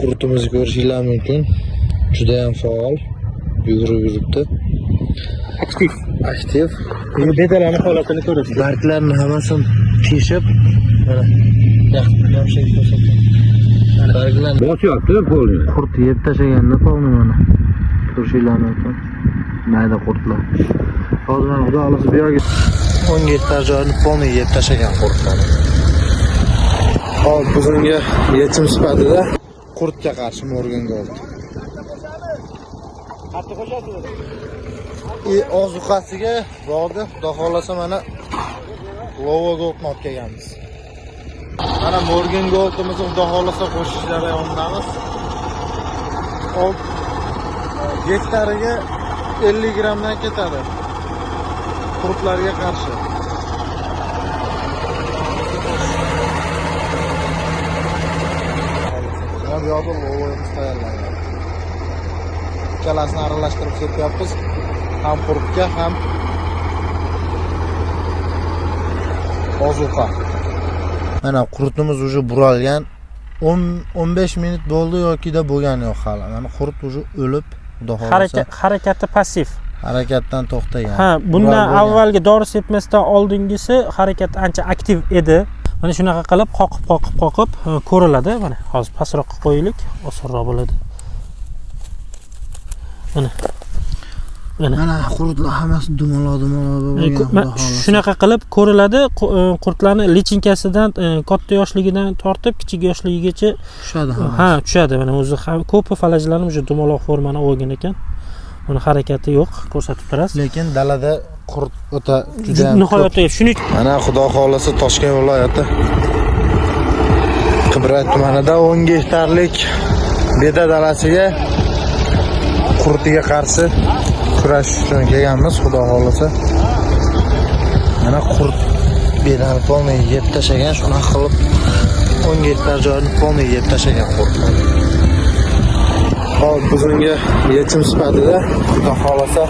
Qurtimizni ko'rishingiz mumkin. Juda ham faol. Yugurib yuribdi. Aktiv. Bedalarning holatini ko'rasiz. Barglarning hammasini teshib, mana yaxshi ko'rsatdim. Barglarni Boshyapti polni. qurt yeb tashlaganda polni mana. Ko'rishingiz mumkin. Mayda qurtlar. Hozir mana xudo xohlasa bu yerga 10 gektar joyni polni yeb tashlagan qurtlar. Hop, bugungi yechim sifatida qurtga qarshi Morgan Gold. Ozuqasiga bordi, xudo xolasa mana Lova Goldni olib kelganmiz. Mana Morgan Goldimizni xudo xolasa qo'shish jarayonidamiz. Hektariga 50 grammdan ketadi. Qurtlarga qarshi. Bu yoqda Lovamiz tayyorlangan. Ikkalasini aralashtirib sepyapmiz. Ham qurtga, ham ozuqa. Mana qurtimiz уже buralgan. 15 minut bo'ldi yoki-da bo'lgani yo'q hali. Mana qurt уже o'lib, xudo xolasa. Harakati passiv. Harakatdan to'xtagan. Ha, bundan avvalgi dori sepmasdan oldingisi harakat ancha aktiv edi. Mana shunaqa qilib qoqib ko'riladi. Mana hozir pastroqqa qo'yaylik, osonroq bo'ladi. Mana qurtlar hammasi dumaloq bo'lgan. Shunaqa qilib ko'riladi. Qurtlarni lichinkasidan katta yoshligidan tortib kichik yoshligigacha tushadi. Ha, tushadi. Mana o'zi ko'pi falajlarni o'sha dumaloq formani olgan ekan. Uni harakati yo'q, ko'rsatib turasiz. Lekin dalada qurt o'ta juda ham nihoyatda shuning mana xudo xolasa Toshkent viloyati Qibray tumanida 10 gektarlik beda dalasiga qurtiga qarshi kurash uchun kelganmiz, xudo xolasa. Mana qurt bedani polni yeb tashlagan, shuna qilib 10 gektar joyni polni yeb tashlagan qurtlar. Hop, bugungi yechim sifatida xudo xolasa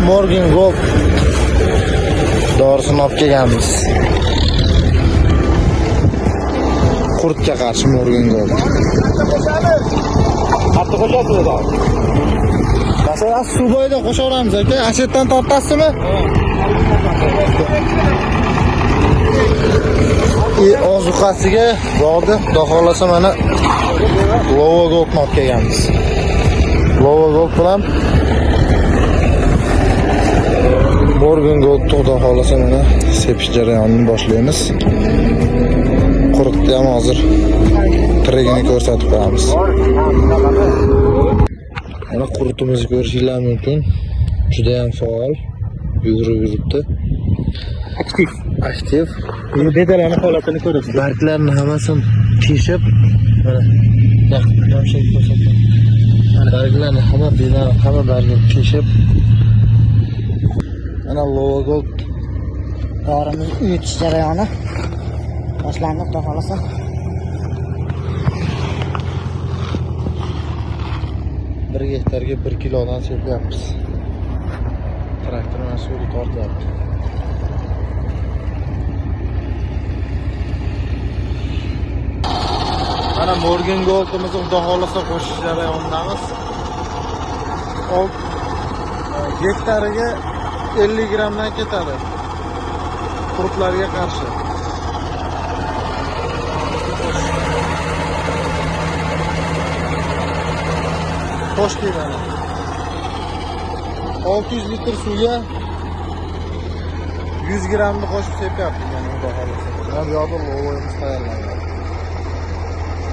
Morgan Gold dorisini olib kelganmiz. Qurtga qarshi Morgan Gold. qattiq qo'shasiz da. Masalan, suv bo'yida qo'shaveramiz aka. Ashetdan tortasizmi? Ozuqasiga bordi, xudo xolasa mana Lova Goldni olib kelganmiz. Lova Gold bilan Morgan Gold xudo xolasa mana sepish jarayonini boshlaymiz. Qurtni ham hozir tirigini ko'rsatib qo'yamiz. Mana qurtimizni ko'rishingiz mumkin. Juda ham faol. Yugurib yuribdi. Aktiv. Bedalarning holatini ko'rasiz. Barglarning hammasini teshib, mana yaxshi ko'rsatdim. Barglarni hamma bargni teshib, mana Lova Gold dorimizni uyutish jarayoni boshlandi, xudo xolasa. Bir gektarga 1 kilodan sepyapmiz. Traktor bilan suvni tortyapti. Mana Morgan Gold'imizni xudo xolasa qo'shish jarayonidamiz. Hektariga 50 grammdan ketadi. Qurtlarga qarshi. Toshkentda 600 litr suvga 100 grammni qo'shib sepyapti, mana xudo xolasa. Mana bu yoqda Lovamiz tayyorlangan.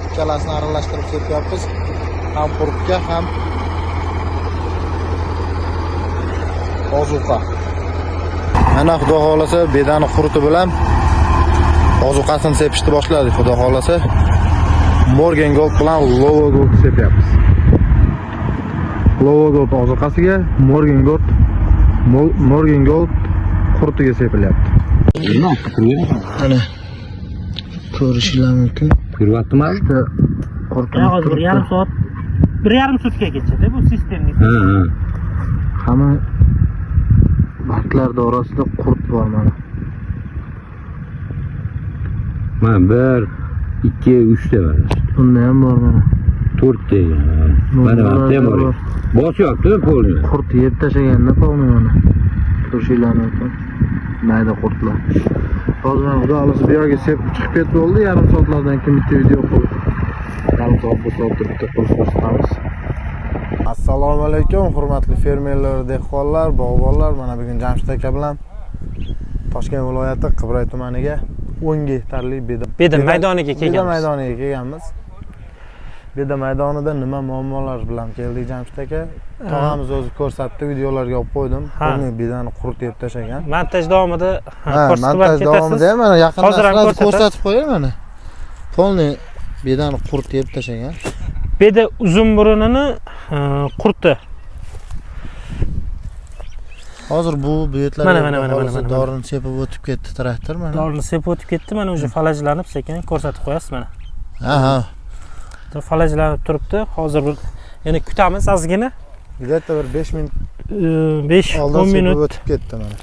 Ikkalasini aralashtirib sepyapmiz. Ham qurtga, ham ozuqa. Mana xudo xolasa bedani qurti bilan ozuqasini sepishni boshladik, xudo xolasa. Morgan Gold bilan Lova Gold sepyapmiz. Lova Gold ozuqasiga, Morgan Gold qurtiga sepilyapti. Mana ko'rishingiz mumkin. Ko'ryaptimi? Hozir 1,5 soat, 1,5 sutkagacha bu sistemni. Ha. Hamma Barglar orasida qurt bor mana. Mana 1, 2, 3 ta var. Bunda ham bor mana. 4 ta. Mana bitta bor. Boshyapti polni. Qurt yeb tashlaganda polni mana. Turshilanyapti. Mayda qurtlar. Hozir xudo xolasa bu yerga sepib chiqib ketib bo'ldi. Yarim soatlardan keyin bitta video qo'yib. Yarim soat bu soatda bitta qilib ko'rsatamiz. Assalomu alaykum, hurmatli fermerlar, dehqonlar, bog'bonlar. Mana bugun Jamshid aka bilan Toshkent viloyati Qibray tumaniga 10 gektarlik Beda maydoniga kelganmiz. Beda maydoniga kelganmiz. Beda maydonida nima muammolar bilan keldik Jamshid aka? Tog'amiz o'zi ko'rsatdi, videolarga olib qo'ydim. Buni bedani qurut yeb tashlagan. Montaj davomida ko'rsatib montaj davomida mana yaqindan ko'rsatib qo'yay mana. Polni bedani qurut yeb tashlagan. Beda uzun burunini qurti. Hozir bu betlarga dorini sepib o'tib ketdi traktor mana. Dorini sepib o'tib ketdi, mana o'sha falajlanib sekin ko'rsatib qo'yasiz mana. Aha. Falajlanib turibdi. Hozir yana kutamiz ozgina. Где-то bir 5 minut 5-10 minut o'tib ketdi mana.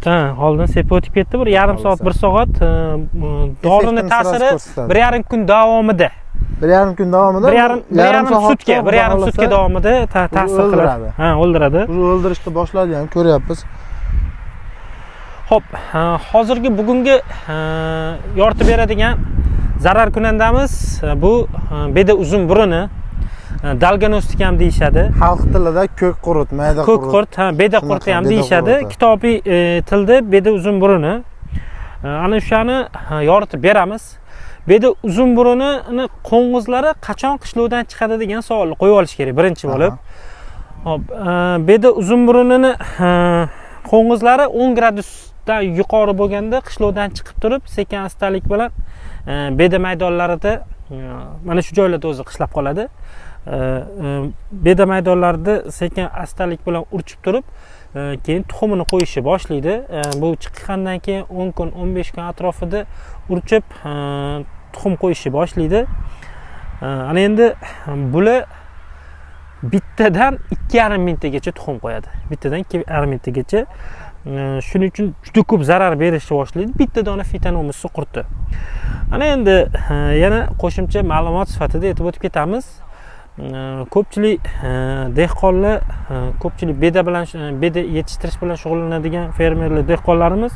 Ha, oldin sepib o'tib ketdi. Bir yarim soat, 1 soat dorini ta'siri 1,5 kun davomida. 1,5 kun davomida? 1,5 sutka davomida ta'sir qiladi. Ha, o'ldiradi. Uni o'ldirishni boshladi ham ko'ryapmiz. Xo'p, hozirgi bugungi yoritib beradigan zarar kunandamiz bu beda uzun buruni, dalganostik ham deyishadi. Xalq tilida ko'k qurt, mayda qurt. Ko'k qurt, ha, beda qurti ham deyishadi. Kitobiy tilda beda uzun buruni. Ana o'shani yoritib beramiz. Beda uzun burunini qo'ng'izlari qachon qishloqdan chiqadi degan savolni qo'yib olish kerak birinchi bo'lib. Hop, beda uzun burunini qo'ng'izlari 10 gradusdan yuqori bo'lganda qishloqdan chiqib turib, sekin astalik bilan beda maydonlarida mana shu joylarda o'zi qishlab qoladi. Beda maydonlarida sekin astalik bilan urchib turib, keyin tuxumini qo'yishni boshlaydi. Bu chiqqandan keyin 10 kun, 15 kun atrofida urchib tuxum qo'yishni boshlaydi. Ana endi bular bittadan 2,5 mingtagacha tuxum qo'yadi. Bittadan 2,5 mingtagacha. Shuning uchun juda ko'p zarar berishni boshlaydi. Bitta dona fitonomuz qurti. Ana endi yana qo'shimcha ma'lumot sifatida aytib o'tib ketamiz. Ko'pchilik dehqonlar, ko'pchilik beda yetishtirish bilan shug'ullanadigan fermerlar, dehqonlarimiz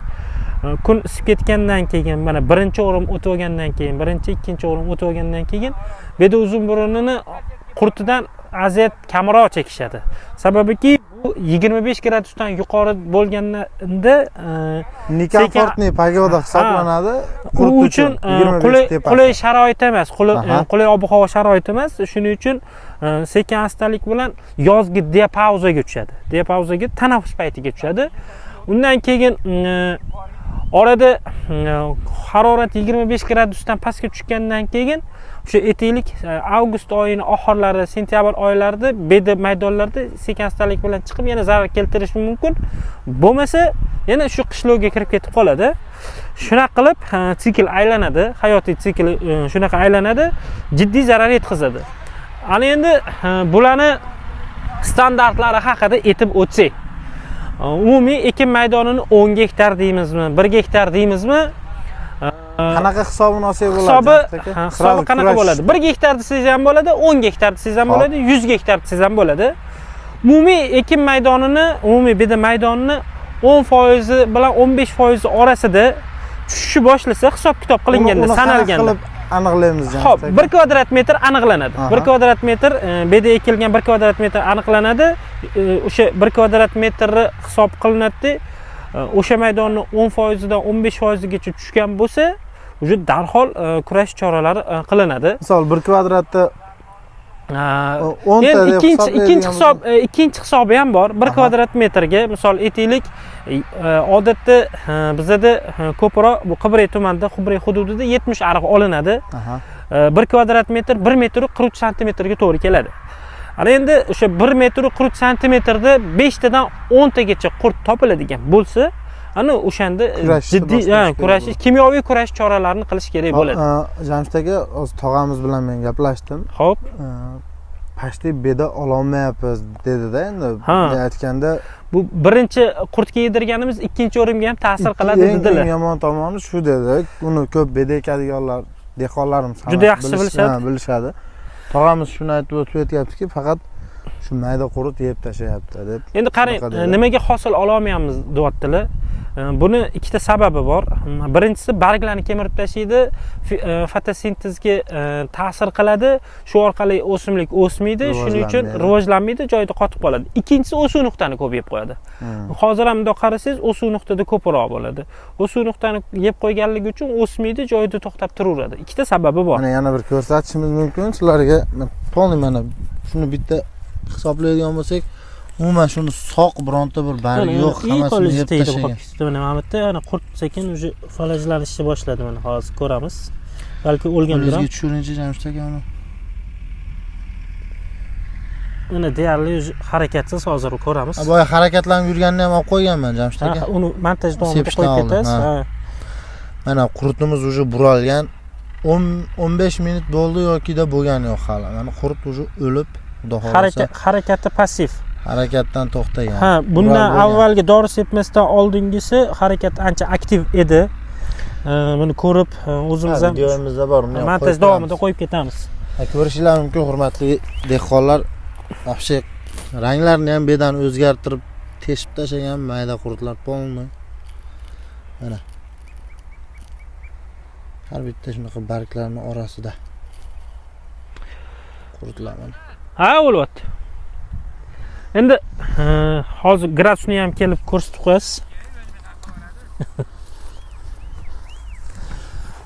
kun isib ketgandan keyin, mana birinchi o'rim o'tib olgandan keyin, birinchi, ikkinchi o'rim o'tib olgandan keyin beda uzun burunini qurtidan aziyat kamroq chekishadi. Sababiki bu 25 gradusdan yuqori bo'lganda nekomfortniy pagoda hisoblanadi. U uchun qulay sharoit emas, qulay ob-havo sharoiti emas. Shuning uchun sekin astalik bilan yozgi diapauzaga tushadi. Diapauzaga tanaffus paytiga tushadi. Undan keyin orada harorat 25 gradusdan pastga tushgandan keyin o'sha aytaylik avgust oyining oxirlari, sentyabr oylarida beda maydonlarda sekin astalik bilan chiqib yana zarar keltirishi mumkin. Bo'lmasa yana shu qishloqga kirib ketib qoladi. Shunaqa qilib sikl aylanadi, hayotiy sikl shunaqa aylanadi, jiddiy zarar yetkazadi. Ana endi bularni standartlari haqida aytib o'tsak. Umumiy ekin maydonini 10 gektar deymizmi, 1 gektar deymizmi? Qanaqa hisobini olsak bo'ladi? Hisobi qanaqa bo'ladi? 1 gektar desangiz ham bo'ladi, 10 gektar desangiz ham bo'ladi, 100 gektar desangiz ham bo'ladi. Umumiy ekin maydonini, umumiy beda maydonini 10% bilan 15% orasida tushishi boshlasa, hisob kitob qilinganda, sanalganda aniqlaymiz. Xo'p, 1 kvadrat metr aniqlanadi. 1 kvadrat metr beda ekilgan 1 kvadrat metr aniqlanadi. O'sha 1 kvadrat metrni hisob qilinadi. O'sha maydonni 10% dan 15% gacha tushgan bo'lsa, o'sha darhol kurash choralari qilinadi. Misol 1 kvadratda 10 ta deb ikkinchi hisobi ham bor. 1 kvadrat metrga misol aytaylik, odatda bizada ko'proq bu Qibray tumanida, Qibray hududida 70 ariq olinadi. 1 kvadrat metr 1 metr 40 santimetrga to'g'ri keladi. Ana endi o'sha 1 metr 40 santimetrda 5 tadan 10 tagacha qurt topiladigan bo'lsa, ana o'shanda jiddiy kurashish, kimyoviy kurash choralarini qilish kerak bo'ladi. Jamshid aka, o'z tog'amiz bilan men gaplashdim. Xo'p. Pashti beda ololmayapmiz dedi-da endi. Aytganda bu birinchi qurtga yedirganimiz ikkinchi o'rimga ham ta'sir qiladi dedilar. Eng yomon tomoni shu dedi. Uni ko'p bedekadiganlar, dehqonlarimiz juda yaxshi bilishadi. Bilishadi. Tog'amiz shuni aytib o'tyaptiki, faqat shu mayda qurut yeb tashlayapti deb. Endi qarang, nimaga hosil ola olmayapmiz deyaptilar. Buni ikkita sababi bor. Birinchisi barglarni kemirib tashlaydi, fotosintezga ta'sir qiladi. Shu orqali o'simlik o'smaydi, shuning uchun rivojlanmaydi, joyida qotib qoladi. Ikkinchisi o'suv nuqtani ko'p yeb qo'yadi. Hozir ham bundoq qarasangiz, o'suv nuqtada ko'proq bo'ladi. O'suv nuqtani yeb qo'yganligi uchun o'smaydi, joyida to'xtab turaveradi. Ikkita sababi bor. Mana yana bir ko'rsatishimiz mumkin sizlarga. Polniy mana shuni bitta hisoblaydigan bo'lsak, umuman shuni soq bironta bir bargi yo'q, hammasini yeb tashlagan. Mana mana bitta ana qurt sekin уже falajlanishni boshladi, mana hozir ko'ramiz. Balki o'lgandir ham. Bizga tushurinchi Jamshid aka uni. Mana deyarli harakatsiz hozir ko'ramiz. Boya harakatlanib yurganini ham olib qo'yganman Jamshid aka. Uni montaj davomida qo'yib ketasiz. Mana qurtimiz уже buralgan. 15 minut bo'ldi yokida bo'lgani yo'q hali. Mana qurt уже o'lib, xudo xolasa. Harakati passiv. Harakatdan to'xtagan. Ha, bundan avvalgi dori sepmasdan oldingisi harakat ancha aktiv edi. Buni ko'rib o'zimiz ham videomizda bor, uni montaj davomida qo'yib ketamiz. Ko'rishingiz mumkin, hurmatli dehqonlar, вообще ranglarini ham bedan o'zgartirib teshib tashlagan mayda qurtlar polni. Mana har bitta shunaqa barglarning orasida qurtlar mana. Ha, bo'lyapti. Endi hozir gradusni ham kelib ko'rsatib qo'yasiz.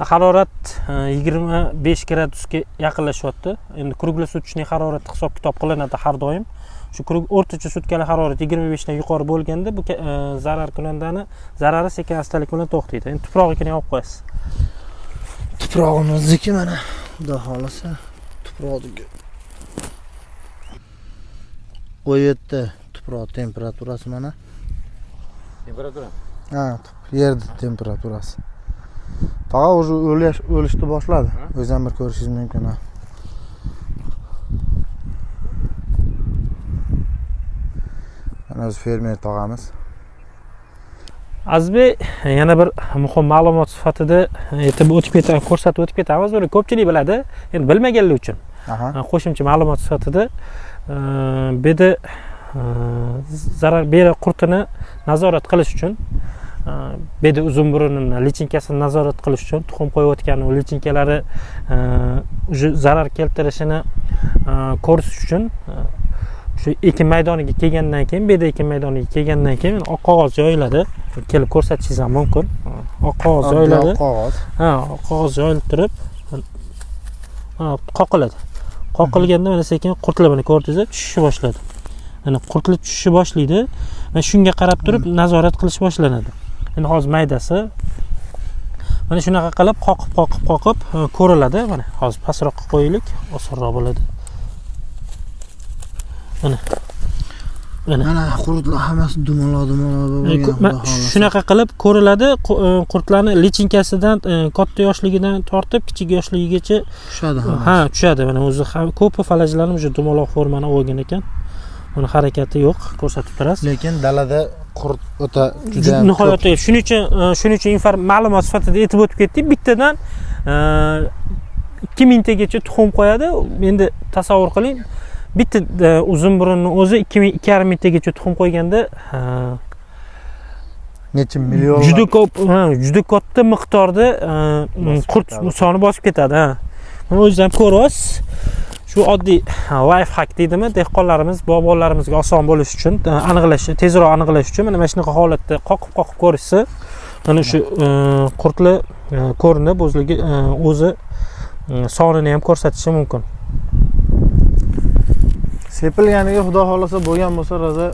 Harorat 25 gradusga yaqinlashyapti. Endi kruglosutchniy harorati hisob-kitob qilinadi har doim. Shu o'rtacha sutkalik harorat 25 dan yuqori bo'lganda bu zarar kunandani zarari sekin astalik bilan to'xtaydi. Endi tuprog'ini olib qo'yasiz. Tuprog'imizniki mana, xudo xolasa, tuproqdagi qo'yibdi. Tuproq temperaturasi mana. Temperatura? Ha, yerda temperaturasi. Tog'a o'zi o'lishni boshladi. O'zingizam bir ko'rishingiz mumkin. Mana o'zi fermer tog'amiz. Azbey, yana bir muhim ma'lumot sifatida aytib o'tib ketamiz, ko'rsatib o'tib ketamiz. Buni ko'pchilik biladi, endi bilmaganlar uchun. Qo'shimcha ma'lumot sifatida beda zarar bera qurtini nazorat qilish uchun, beda uzun burunini lichinkasini nazorat qilish uchun tuxum qo'yayotgan lichinkalari zarar keltirishini ko'rish uchun shu ekin maydoniga kelgandan keyin, beda ekin maydoniga kelgandan keyin oq qog'oz yoyiladi. Kelib ko'rsatishingiz ham mumkin. Oq qog'oz yoyiladi. Ha, oq qog'oz yoyilib turib qoqiladi. Qoqilganda mana sekin qurtlar buni ko'rdingiz, tushishni boshladi. Mana qurtlar tushishni boshlaydi va shunga qarab turib nazorat qilish boshlanadi. Endi hozir maydasi mana shunaqa qilib qoqib ko'riladi. Mana hozir pastroqqa qo'yaylik, osonroq bo'ladi. Mana qurtlar hammasi dumaloq bo'lgan. Shunaqa qilib ko'riladi. Qurtlarni lichinkasidan katta yoshligidan tortib kichik yoshligigacha tushadi. Ha, tushadi. Mana o'zi ko'p falajlarni o'sha dumaloq formani olgan ekan. Uni harakati yo'q, ko'rsatib turasiz. Lekin dalada qurt o'ta juda nihoyatda shuning uchun ma'lumot sifatida aytib o'tib ketdik. Bittadan 2000 tagacha tuxum qo'yadi. Endi tasavvur qiling. Bitta uzun burunni o'zi 2,5 mingtagacha tuxum qo'yganda necha million juda katta miqdorda qurt soni bosib ketadi. Buni o'zingiz ham ko'ryapsiz. Shu oddiy life hack deydimi, dehqonlarimiz, bog'bonlarimizga oson bo'lish uchun, aniqlash, tezroq aniqlash uchun mana shunaqa holatda qoqib ko'rishsa, mana shu qurtlar ko'rinib o'zi sonini ham ko'rsatishi mumkin. Sepilganiga xudo xolasa bo'lgan bo'lsa, roza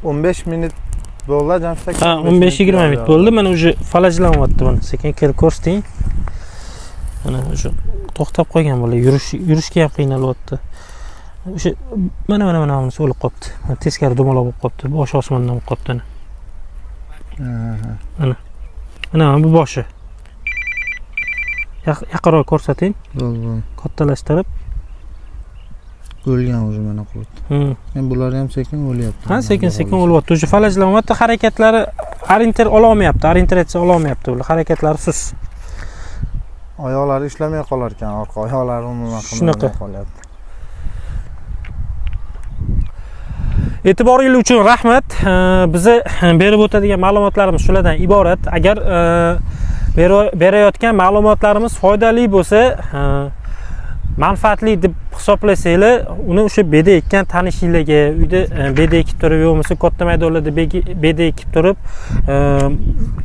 15 minut bo'ldi, Jamshid aka. Ha, 15-20 minut bo'ldi. Mana o'sha falajlanyapti buni. Sekin kelib ko'rsating. Mana o'sha to'xtab qolgan bola, yurishga ham qiynalyapti. O'sha mana bunisi o'lib qolibdi. Teskari dumaloq bo'lib qolibdi. Boshi osmondan bo'lib qolibdi. Mana bu boshi. Yaqinroq ko'rsating. Kattalashtirib. O'lgan уже mana qurt. Men bular ham sekin o'lyapti. Ha, sekin o'lyapti. O'sha falajlanyapti, harakatlari orientir ololmayapti, orientatsiya ololmayapti ular, harakatlari sust. Oyoqlari ishlamay qolar ekan, orqa oyoqlari umuman Shunaqa. qilmay qolyapti. E'tiboringiz uchun rahmat. Bizni berib o'tadigan ma'lumotlarimiz shulardan iborat. Agar berayotgan ma'lumotlarimiz foydali bo'lsa, manfaatli deb hisoblasanglar, uni o'sha beda ekkan tanishinglarga, uyda beda ekib turib, yo'qmasa katta maydonlarda beda ekib turib,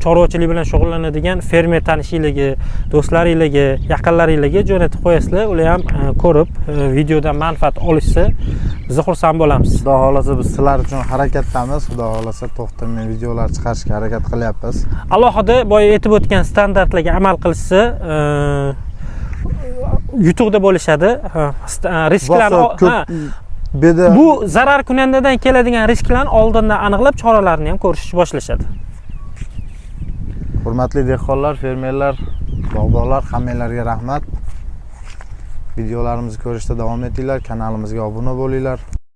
chorvachilik bilan shug'ullanadigan fermer tanishinglarga, do'stlaringlarga, yaqinlaringlarga jo'natib qo'yasizlar. Ular ham ko'rib, videodan manfaat olishsa, biz xursand bo'lamiz. Xudo xolasa biz sizlar uchun harakatdamiz. Xudo xolasa to'xtamay videolar chiqarishga harakat qilyapmiz. Alohida boya aytib o'tgan standartlarga amal qilishsa, yutuqda bo'lishadi. Risklarni bu zarar kunandadan keladigan risklarni oldindan aniqlab, choralarni ham ko'rish boshlashadi. Hurmatli dehqonlar, fermerlar, bog'bonlar, hammanglarga rahmat. Videolarimizni ko'rishda davom etinglar, kanalimizga obuna bo'linglar.